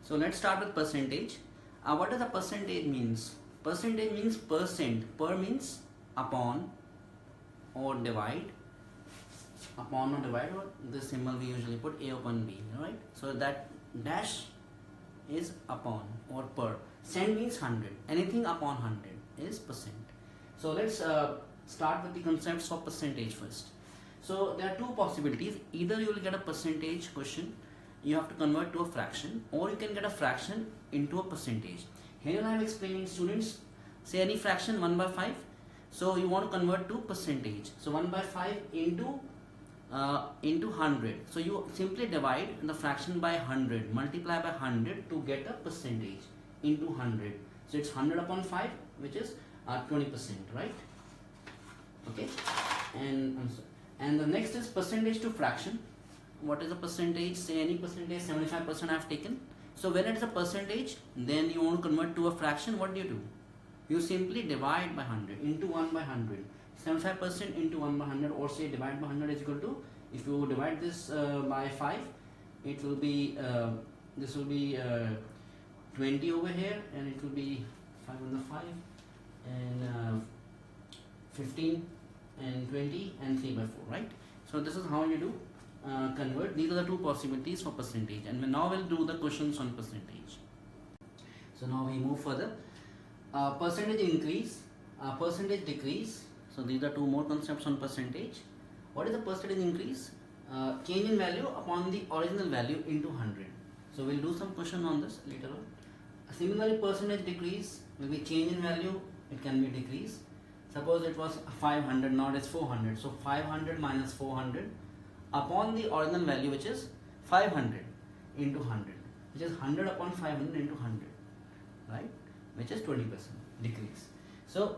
So let's start with percentage. What does a percentage means? Percentage means percent. Per means upon or divide. Upon or divide, or this symbol we usually put A upon B, right? So that dash is upon or per. Cent means 100. Anything upon 100 is percent. So let's start with the concepts of percentage first. So there are two possibilities. Either you will get a percentage question, you have to convert to a fraction, or you can get a fraction into a percentage. Here I am explaining, students, say any fraction 1 by 5. So you want to convert to percentage. So 1 by 5 into 100. So you simply divide the fraction by 100, multiply by 100 to get a percentage into 100. So it's 100 upon 5, which is 20%, right? Okay. And the next is percentage to fraction. What is a percentage? Say any percentage, 75% I have taken. So when it's a percentage, then you want to convert to a fraction. What do? You simply divide by 100 into 1 by 100. 75% into 1 by 100, or say divide by 100 is equal to, if you divide this by 5, it will be this will be 20 over here, and it will be 5 on the 5 and 15 and 20 and 3 by 4, right? So this is how you do convert. These are the two possibilities for percentage, and now we'll do the questions on percentage. So now we move further. Percentage increase, percentage decrease. So these are two more concepts on percentage. What is the percentage increase? Change in value upon the original value into 100. So we'll do some question on this later on. Similarly, percentage decrease will be change in value, it can be decrease. Suppose it was 500, now it is 400. So 500 minus 400 upon the original value, which is 500 into 100, which is 100 upon 500 into 100, right? Which is 20% decrease. So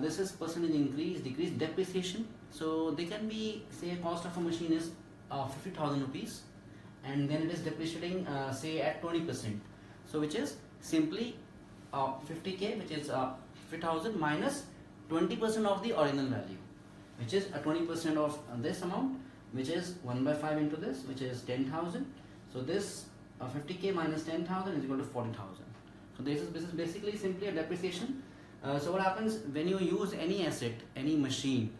this is percentage increase, decrease. Depreciation. So they can be, say cost of a machine is 50,000 rupees, and then it is depreciating say at 20%. So which is simply 50k, which is 50,000 minus 20% of the original value, which is 20% of this amount, which is 1 by 5 into this, which is 10,000. So this 50k minus 10,000 is equal to 40,000. So this is basically simply a depreciation. So what happens when you use any asset, any machine,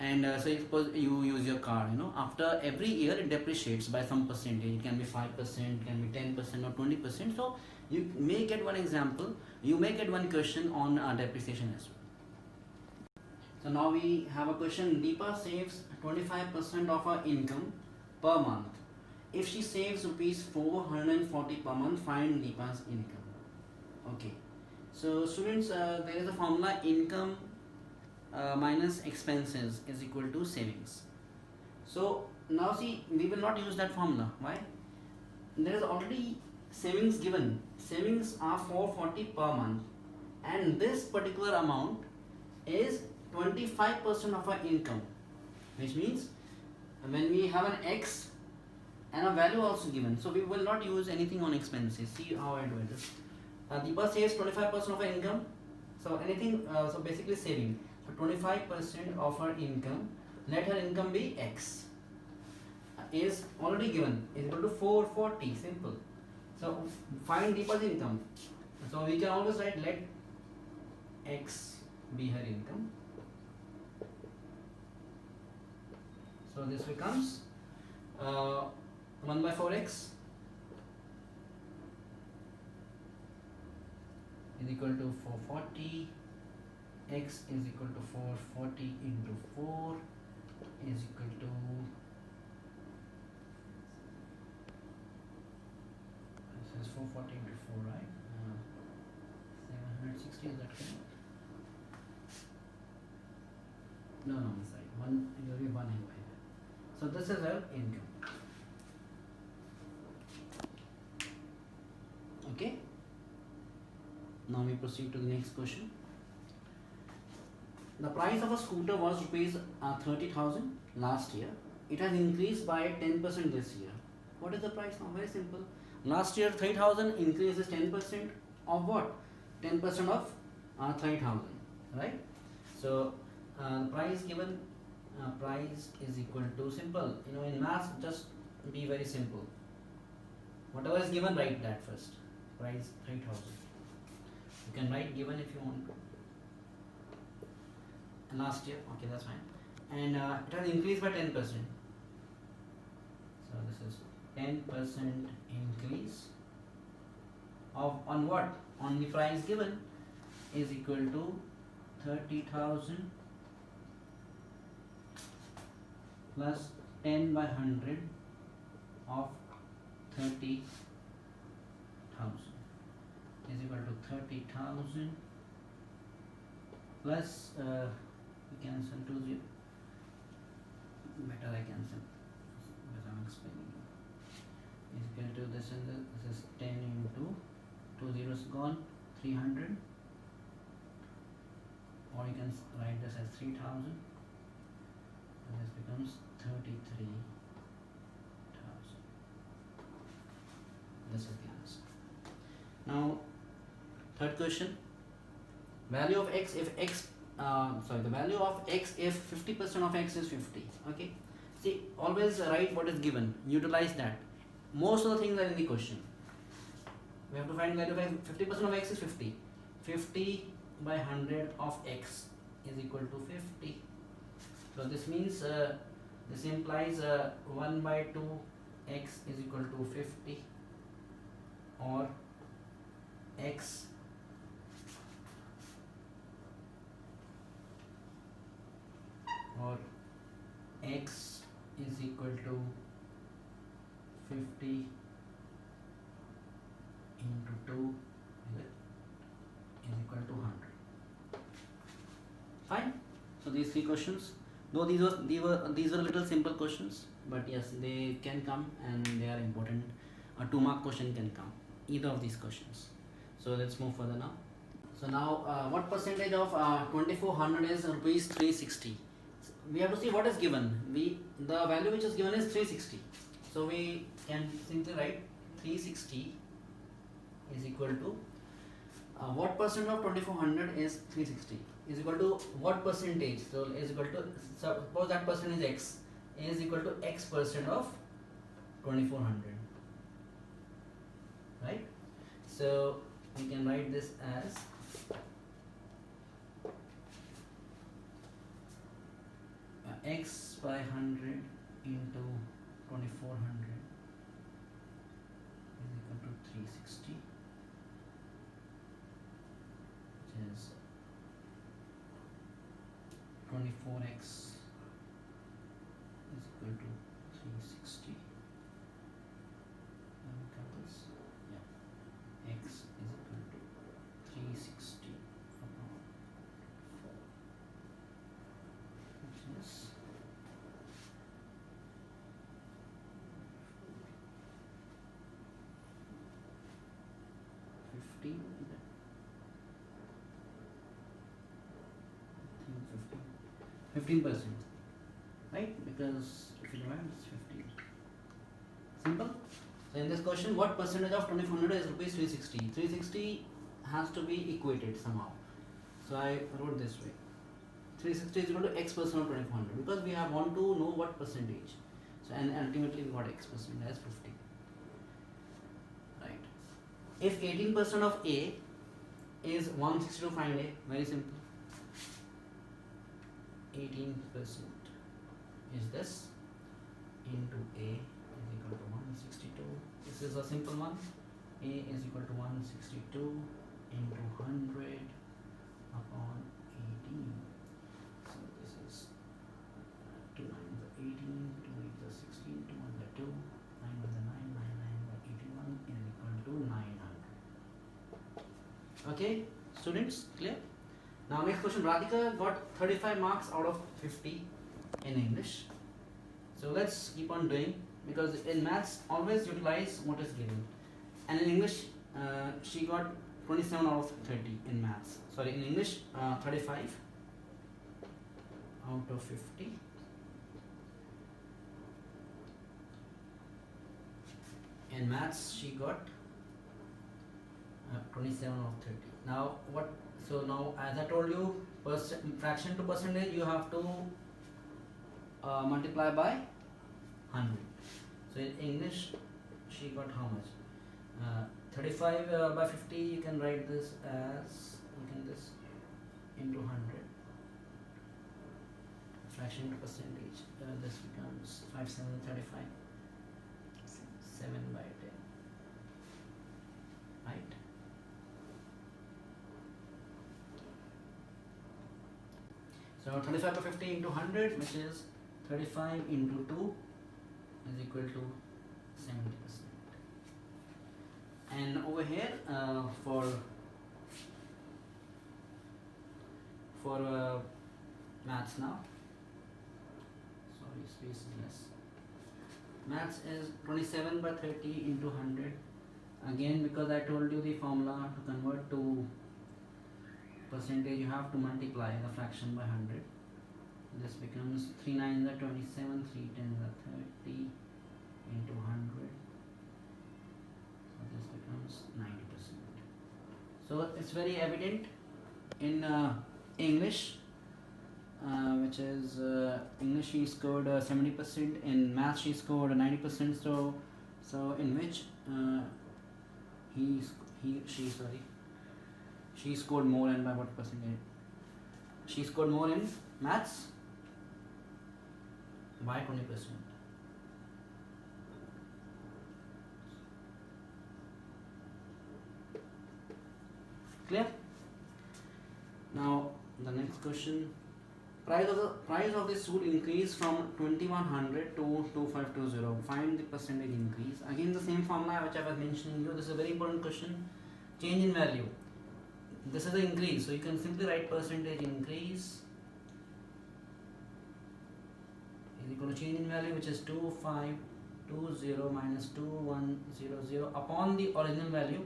and so suppose you use your car, after every year it depreciates by some percentage. It can be 5%, it can be 10% or 20%. So you may get one example, you may get one question on depreciation as well. So now we have a question. Deepa saves 25% of her income per month. If she saves rupees 440 per month, find Deepa's income. Okay. So students, there is a formula: income minus expenses is equal to savings. So now see, we will not use that formula. Why? There is already savings given. Savings are 440 per month, and this particular amount is 25% of our income, which means when we have an X and a value also given, so we will not use anything on expenses. See how I do it. Deepa saves 25% of her income. So anything, so basically saving. So 25% of her income, let her income be X, is already given, is equal to 440, simple. So find Deepa's income. So we can always write let X be her income. So this becomes 1 by 4x is equal to 440. X is equal to 440 into 4 is equal to this is 440 into 4, right? 760, is that correct? No, sorry. There will be one here. So this is our income. Okay. Now we proceed to the next question. The price of a scooter was rupees 30,000 last year. It has increased by 10% this year. What is the price now? Very simple. Last year 30,000, increase is 10% of what? 10% of 30,000, right? So the price given, price is equal to, simple, in math just be very simple. Whatever is given, write that first. Price 3000. You can write given if you want to. And last year, okay, that's fine. And it has increased by 10%. So this is 10% increase of on what? On the price given is equal to 30,000 plus 10 by 100 of 30,000 is equal to 30,000 plus we cancel 20. Better I cancel because I'm explaining is equal to this and this is 10 into 2 zeros gone 300, or you can write this as 3,000 and this becomes 33,000. This is the answer. Now third question, value of x if x the value of x if 50% of x is 50. Okay, see, always write what is given, utilize that. Most of the things are in the question. We have to find value of 50% of x is 50. 50 by 100 of x is equal to 50. So this means this implies 1 by 2 x is equal to 50, or x is equal to 50 into 2 is equal to 100. Fine. So these three questions, though these were little simple questions, but yes, they can come and they are important. A 2-mark question can come, either of these questions. So let's move further now. So now what percentage of 2400 is rupees 360? So we have to see what is given. The value which is given is 360. So we can simply write 360 is equal to what percent of 2400 is 360 is equal to what percentage. So is equal to, suppose that percent is x, is equal to x percent of 2400, right? So we can write this as x by 100 into 2400 is equal to 360, which is 24x is equal to 360. X is equal to 360 upon 4, which is 15. 15%, right? Because if you divide, it's 15. Simple. So in this question, what percentage of 2400 is rupees 360? 360 has to be equated somehow. So I wrote this way. 360 is equal to x percent of 2400 because we want to know what percentage. So and ultimately we got x percent as 50. Right. If 18% of A is 162, find A. Very simple. 18% is this into A is equal to 162. This is a simple one. A is equal to 162 into 100 upon 18. So this is 2 9 the 18, 2 8 the 16, 2 1 the 2, 9 1 the 9, 9 9 the 81 is equal to 900. Okay, students, clear? Now next question, Radhika got 35 marks out of 50 in English. So let's keep on doing, because in maths always utilize what is given. And in English she got 27 out of 30 in maths. Sorry, in English 35 out of 50. In maths she got 27 out of 30. Now what? So now, as I told you, fraction to percentage you have to multiply by 100. So in English she got how much? 35 by 50, you can write this as, you can this into 100, fraction to percentage, this becomes 5 7 35, 7 by 10, right? So 35 by 50 into 100, which is 35 into 2 is equal to 70%. And over here for maths now, sorry, space is less. Maths is 27 by 30 into 100. Again, because I told you the formula to convert to percentage, you have to multiply the fraction by 100. This becomes 3 9s are 27, 3 10s are 30 into 100. So this becomes 90%. So it's very evident in English, which is English she scored 70%, in math she scored 90%. So in which she scored more, and by what percentage? She scored more in maths by 20%. Clear? Now the next question. Price of this suit increased from 2100 to 2520. Find the percentage increase. Again the same formula which I was mentioning you. This is a very important question. Change in value. This is the increase, so you can simply write percentage increase is equal to change in value, which is 2520 minus 2100 upon the original value,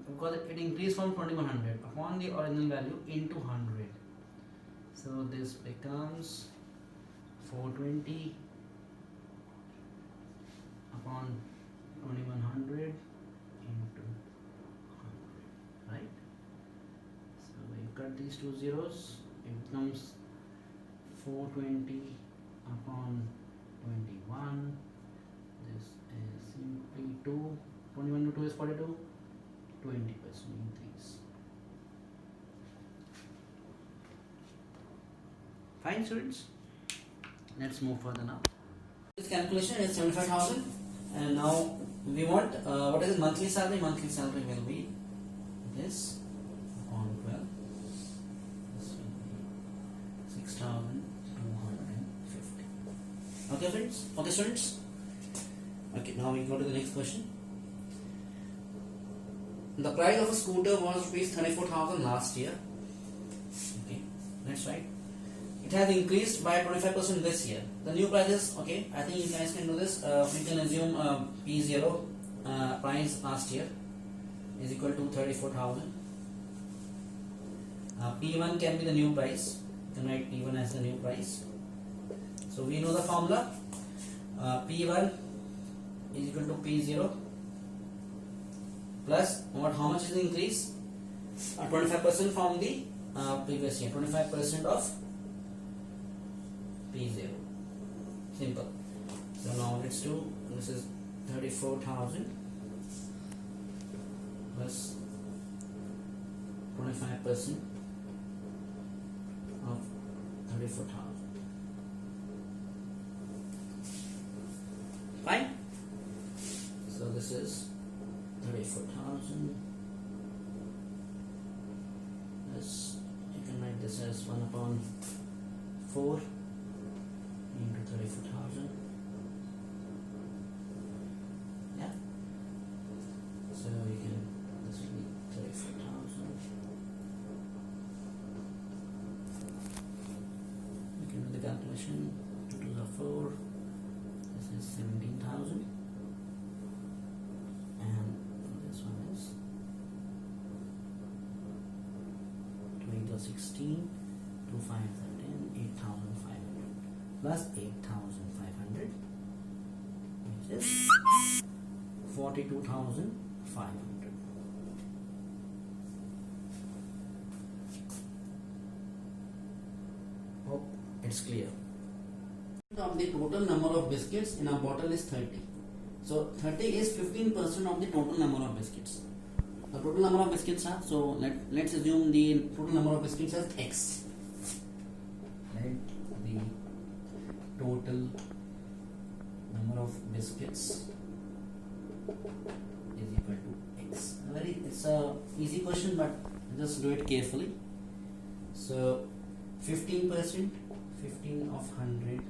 because it increased from 2100 upon the original value into 100. So this becomes 420 upon 2100 into 100, right? So you cut these two zeros, it becomes 420 upon 21. This is simply 2. 21 to 2 is 42. 20% increase. Fine, students. Let's move further now. This calculation is 75,000, and now we want what is monthly salary? Monthly salary will be this upon 12. This will be 6,250. Okay, friends. Okay, students. Okay, now we go to the next question. The price of a scooter was rupees 34,000 last year. Okay, that's right. It has increased by 25% this year. The new price is, okay, I think you guys can do this. We can assume P0 price last year is equal to 34,000. P1 can be the new price. You can write P1 as the new price. So we know the formula. P1 is equal to P0 plus how much is the increase? 25% from the previous year. 25% of P0. Simple. So now let's do, this is 34,000 plus 25% of 34,000. Fine. So this is 34,000. This, you can write this as 1 upon 4 into 34,000. Yeah. So you can, this will be 34,000. You can do the calculation. 2 to the 4. This is 17,000. And this one is 20 to 16. 2 5 are 10. 8,500 plus 8,500, which is 42,500. Hope it's clear. Of the total number of biscuits in a bottle is 30. So 30 is 15% of the total number of biscuits. The total number of biscuits are, so let's assume the total number of biscuits as X. Let the total number of biscuits is equal to X. It's a easy question, but just do it carefully. So 15%, 15 of 100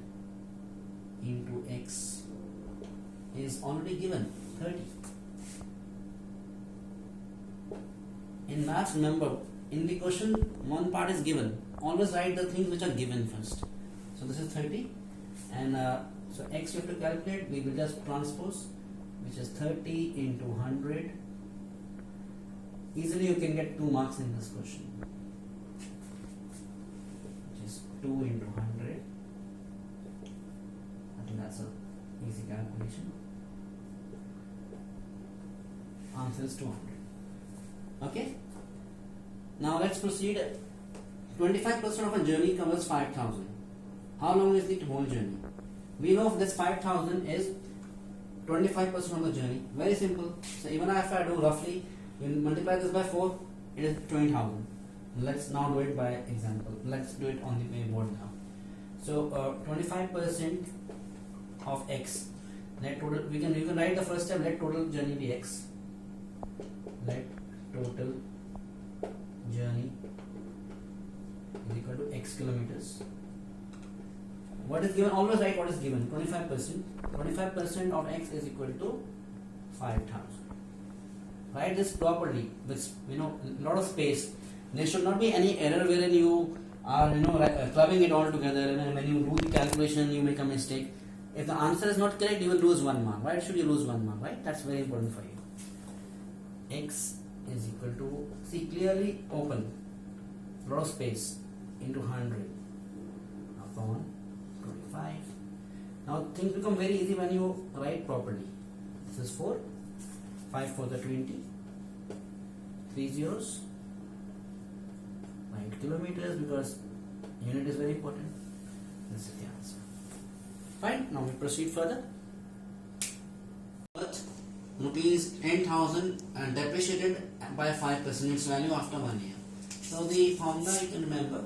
into X is already given 30. In maths, remember, in the question one part is given. Always write the things which are given first. So this is 30, and so X you have to calculate. We will just transpose, which is 30 into 100. Easily you can get 2 marks in this question, which is 2 into 100. I think that's a easy calculation. Answer is 200. Okay. Now let's proceed. 25% of a journey covers 5,000. How long is the whole journey? We know this 5,000 is 25% of the journey. Very simple. So even if I do roughly, you multiply this by 4, it is 20,000. Let's now do it by example. Let's do it on the board now. So 25% of X. Let total. We can write the first step. Let total journey be X. Let total journey is equal to X kilometers. What is given? Always write what is given. 25%. 25% of X is equal to 5,000. Write this properly with a lot of space. There should not be any error wherein you are clubbing it all together, and when you do the calculation you make a mistake. If the answer is not correct, you will lose 1 mark. Why should you lose 1 mark? Right? That's very important for you. X is equal to, see clearly open, lot of space, into 100 upon 25. Now things become very easy when you write properly. This is 4, 5 for the 20, 3 zeros, write kilometers because unit is very important. This is the answer. Fine, now we proceed further. Rupees 10,000 and depreciated by 5% its value after 1 year. So the formula you can remember,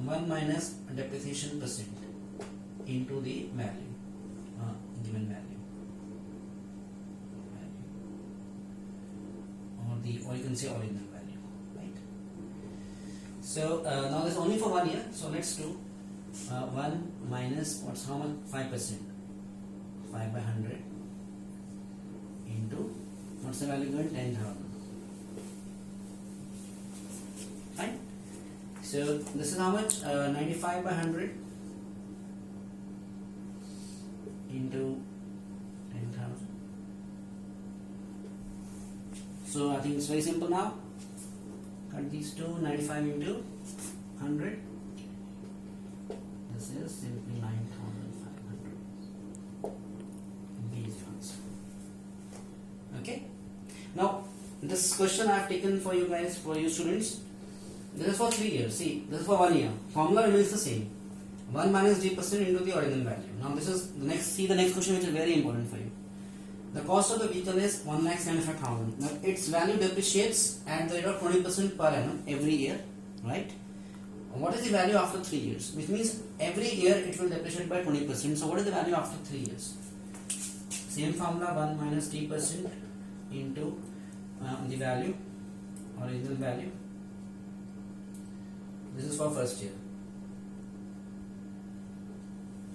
1 minus depreciation percent into the value, given value, or you can say original value, right? So now this is only for 1 year. So let's do 1 minus what's how much? 5%, 5 by 100 into what's the value given? 10,000. Fine. So this is how much? 95 by 100 into 10,000. So I think it's very simple now. Cut these two. 95 into 100. This is simply 9,500. These ones. Okay. Now this question I have taken for you guys, for you students. This is for 3 years. See, this is for 1 year. Formula remains the same. 1 minus d% into the original value. Now this is the next. See the next question, which is very important for you. The cost of the vehicle is 1,75,000. Now its value depreciates at the rate of 20% per annum every year, right? What is the value after 3 years? Which means every year it will depreciate by 20%. So what is the value after 3 years? Same formula, 1 minus d% into the value, original value. This is for first year.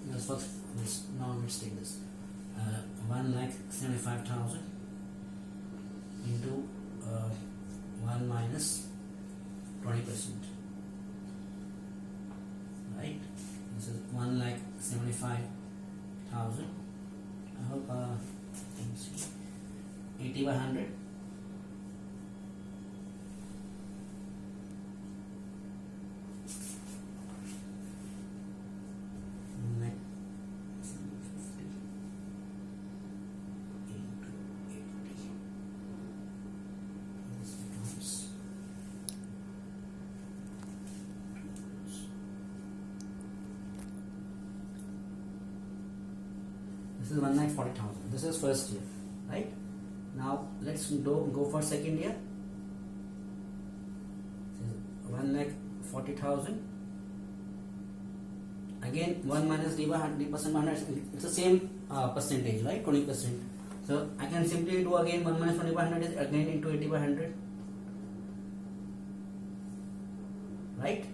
This for this. Now let's take this. 1,75,000 into 1 minus 20%. Right? This is 1,75,000. I hope you can see. 80 by 100. This is 1,40,000. This is first year. let's go for second year. 1,40,000. Again 1 minus d by 100%, 100, it's the same percentage, right? 20%. So I can simply do again 1 minus 20 by 100 is again into 80 by 100, right?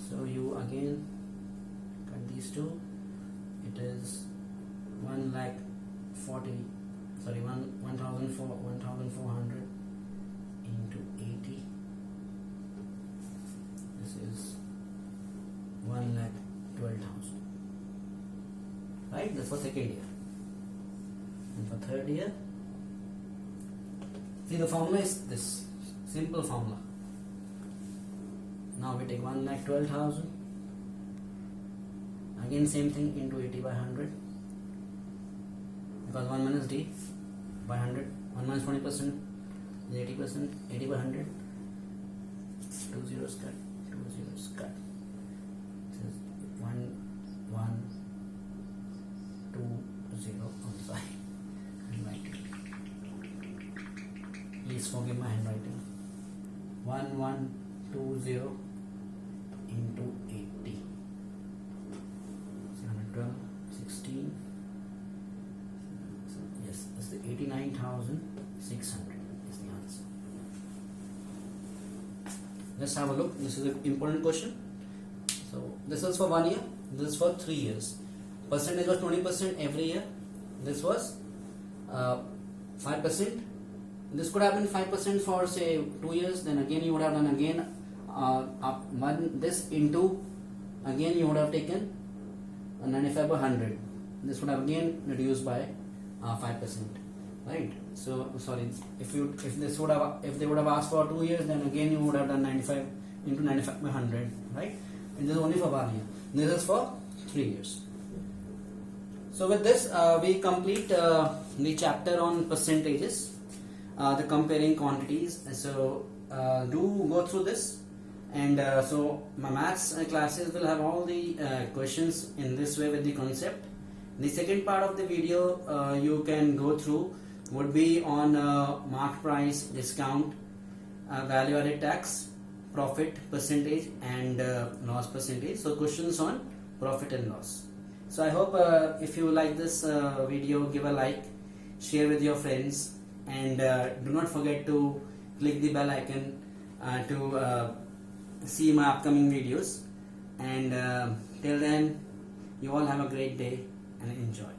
So you again cut these two. It is 1,400 into 80. This is 1,12,000, right? That's for second year. And for third year, see, the formula is this simple formula. Now we take 1,12,000, again same thing, into 80 by 100, because 1 minus d by 100, 1 minus 20% is 80%, 80 by 100, 2 zeros cut, 2 zeros cut. This is 1, 1, 2, 0. I'm sorry, handwriting. Please forgive my handwriting. 1, 1, 2, 0 into 80. 112, 16. So yes, that's the 89,600 is the answer. Let's have a look. This is an important question. So this was for 1 year. This is for 3 years. Percentage was 20% every year. This was 5%. This could have been 5% for say 2 years. Then again you would have done again this into, again you would have taken 95 by 100. This would have again reduced by 5%, right? So sorry, if they would have asked for 2 years, then again you would have done 95 into 95 by 100, right? And this is only for 1 year. This is for 3 years. So with this we complete the chapter on percentages, the comparing quantities. So do go through this, and so my maths classes will have all the questions in this way with the concept. The second part of the video you can go through would be on market price, discount, value added tax, profit percentage, and loss percentage. So questions on profit and loss. So I hope if you like this video, give a like, share with your friends, and do not forget to click the bell icon to see my upcoming videos. And till then, you all have a great day and enjoy.